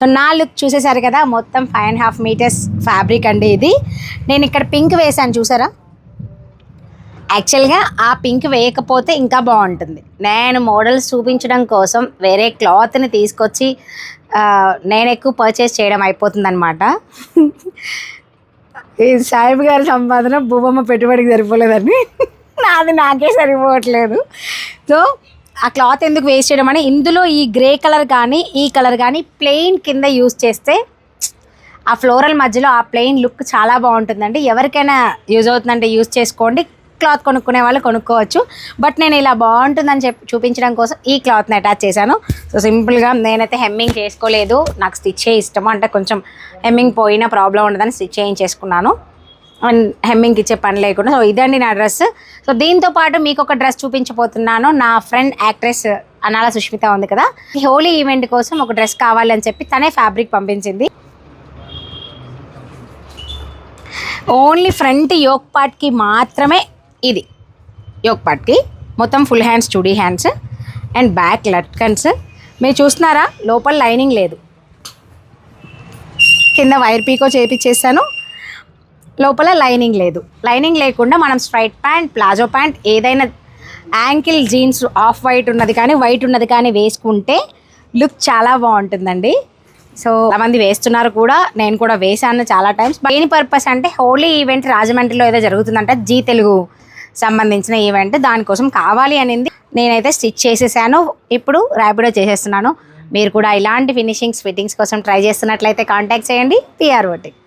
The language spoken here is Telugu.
సో నా లుక్ చూసేసారు కదా, మొత్తం 5.5 మీటర్స్ ఫ్యాబ్రిక్ అండి ఇది. నేను ఇక్కడ పింక్ వేసాను చూసారా. యాక్చువల్గా ఆ పింక్ వేయకపోతే ఇంకా బాగుంటుంది. నేను మోడల్స్ చూపించడం కోసం వేరే క్లాత్ని తీసుకొచ్చి నేను ఎక్కువ పర్చేస్ చేయడం అయిపోతుంది అనమాట. ఈ సాయిబ్ గారి సంపాదన భూబమ్మ పెట్టుబడికి సరిపోలేదండి, నాది నాకే సరిపోవట్లేదు. సో ఆ క్లాత్ ఎందుకు వేస్ట్ చేయడం అని, ఇందులో ఈ గ్రే కలర్ కానీ ఈ కలర్ కానీ ప్లెయిన్ కింద యూస్ చేస్తే ఆ ఫ్లోరల్ మధ్యలో ఆ ప్లెయిన్ లుక్ చాలా బాగుంటుందండి. ఎవరికైనా యూజ్ అవుతుందంటే యూజ్ చేసుకోండి, క్లాత్ కొనుక్కునే వాళ్ళు కొనుక్కోవచ్చు. బట్ నేను ఇలా బాగుంటుందని చూపించడం కోసం ఈ క్లాత్ని అటాచ్ చేశాను. సో సింపుల్గా నేనైతే హెమ్మింగ్ చేసుకోలేదు, నాకు స్టిచ్ ఇష్టము, అంటే కొంచెం హెమ్మింగ్ పోయినా ప్రాబ్లం ఉండదని స్టిచ్ చేయించేసుకున్నాను, అండ్ హెమ్మింగ్కి ఇచ్చే పని లేకుండా. సో ఇదండి నా డ్రెస్. సో దీంతో పాటు మీకు ఒక డ్రెస్ చూపించబోతున్నాను. నా ఫ్రెండ్ యాక్ట్రెస్ అనాల సుష్మిత ఉంది కదా, ఈ హోలీ ఈవెంట్ కోసం ఒక డ్రెస్ కావాలి అని చెప్పి తనే ఫ్యాబ్రిక్ పంపించింది. ఓన్లీ ఫ్రంట్ యోక్ పార్ట్కి మాత్రమే ఇది, యోక్ పార్ట్కి మొత్తం ఫుల్ హ్యాండ్స్, చుడీ హ్యాండ్స్ అండ్ బ్యాక్ లట్కన్స్. మీరు చూస్తున్నారా, లోపల లైనింగ్ లేదు, కింద వైర్ పీకో చేపించేసాను, లోపల లైనింగ్ లేదు. లైనింగ్ లేకుండా మనం స్ట్రైట్ ప్యాంట్, ప్లాజో ప్యాంట్, ఏదైనా యాంకిల్ జీన్స్ ఆఫ్ వైట్ ఉన్నది కానీ వైట్ ఉన్నది కానీ వేసుకుంటే లుక్ చాలా బాగుంటుందండి. సో చాలామంది వేస్తున్నారు కూడా, నేను కూడా వేసాను చాలా టైమ్స్. దేని పర్పస్ అంటే హోలీ ఈవెంట్ రాజమండ్రిలో ఏదో జరుగుతుందంటే జీ తెలుగు సంబంధించిన ఈవెంట్, దానికోసం కావాలి అనింది. నేనైతే స్టిచ్ చేసేసాను, ఇప్పుడు ర్యాపిడో చేసేస్తున్నాను. మీరు కూడా ఇలాంటి ఫిట్టింగ్స్ కోసం ట్రై చేస్తున్నట్లయితే కాంటాక్ట్ చేయండి. PR boutique.